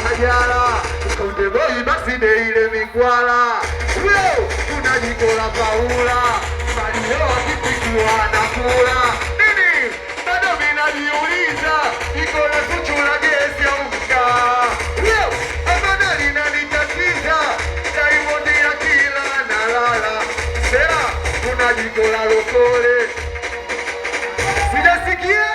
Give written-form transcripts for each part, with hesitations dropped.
Kajala, Konde boy basi ile mikwala. Wewe unajikola Paula, Mario akipikiwa na kula. Nini? Bado mimi najiuliza, niko na kuchula gesi au mkaa. Wewe bado linanitatiza, Diamond ya kila nalala. Sera unajikola lokole. Sijasikia.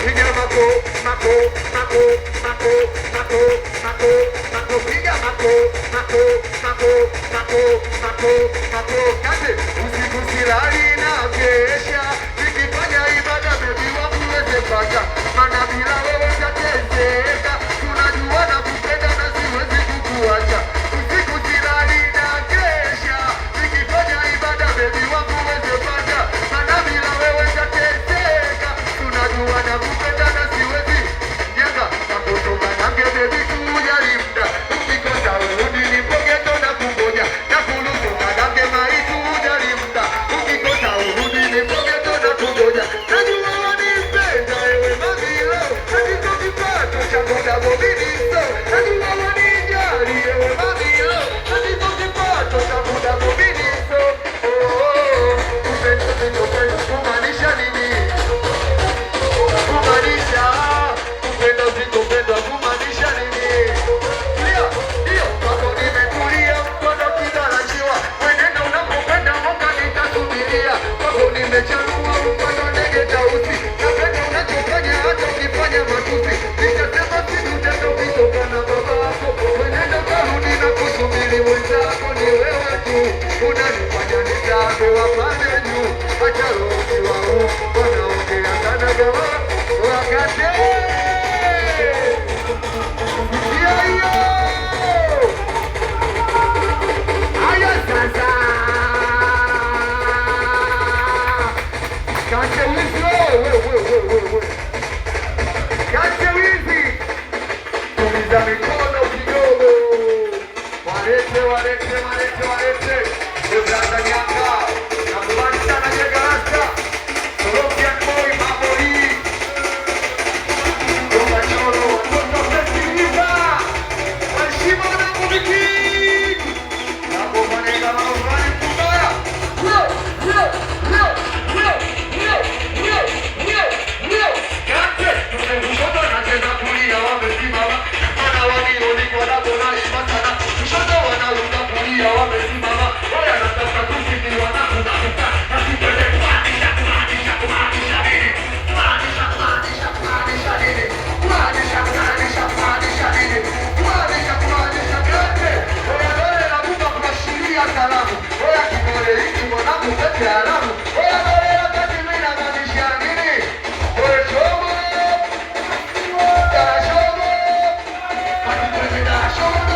Piga mako, mako, mako, mako, mako, mako, mako, piga mako, mako, mako, mako, mako, mako, kate. Usiku silali na kesha, nikifanya ibada baby wangu weze pata. Maana bila wewe nitateseka, tunajua na kupenda na siwezi kukuacha. Usiku silali na kesha, nikifanya ibada baby wangu weze pata. Maana bila wewe nitateseka, tunajua na kupenda na siwezi nyanga. Nakutoka nange baby kujali mda, ukikosa urudi nipoketo na kungoja. Nakulutoka nange maitu ujali mda, ukikosa urudi nipoketo na kungoja. Najua wanipenda ewe mamilo, katika kipato cha muda mobilizo. Najua wanijali ewe mamilo, katika kipato cha muda mobilizo. Upendo kumaanisha nini? Kumaanisha upendo usipopendwa kumaanisha nini? Ndio kwako nimetulia, mkono kidarajiwa, mwenendo unapopenda moka nitasubiria. Kwako nimechanua mfano ndege tausi, napenda unachofanya hata ukifanya matusi. Nitasema siku tendo kutoka na baba yako, mwenendo karudi na kusubiri mwenzako ni wewe tu. Unanifanya nitake wapande juu, acha roho wao wanaongea sana jamaa wakati aya sasa kate wizi kate wizi tuliza mikono kidogo walete walete walete walete Uganda nyanga na kubali sana nyega rasta Sorokian boy mambo hii Dunga choro watoto festiviza Washima na mubiki Nako manega na mufrani kubaya Kante kushoto na cheza kulia wamesimama Mana walioni kwa nabo na imatana Kushoto wanaruka kulia wamesimama Oya nataka kusiki cachorro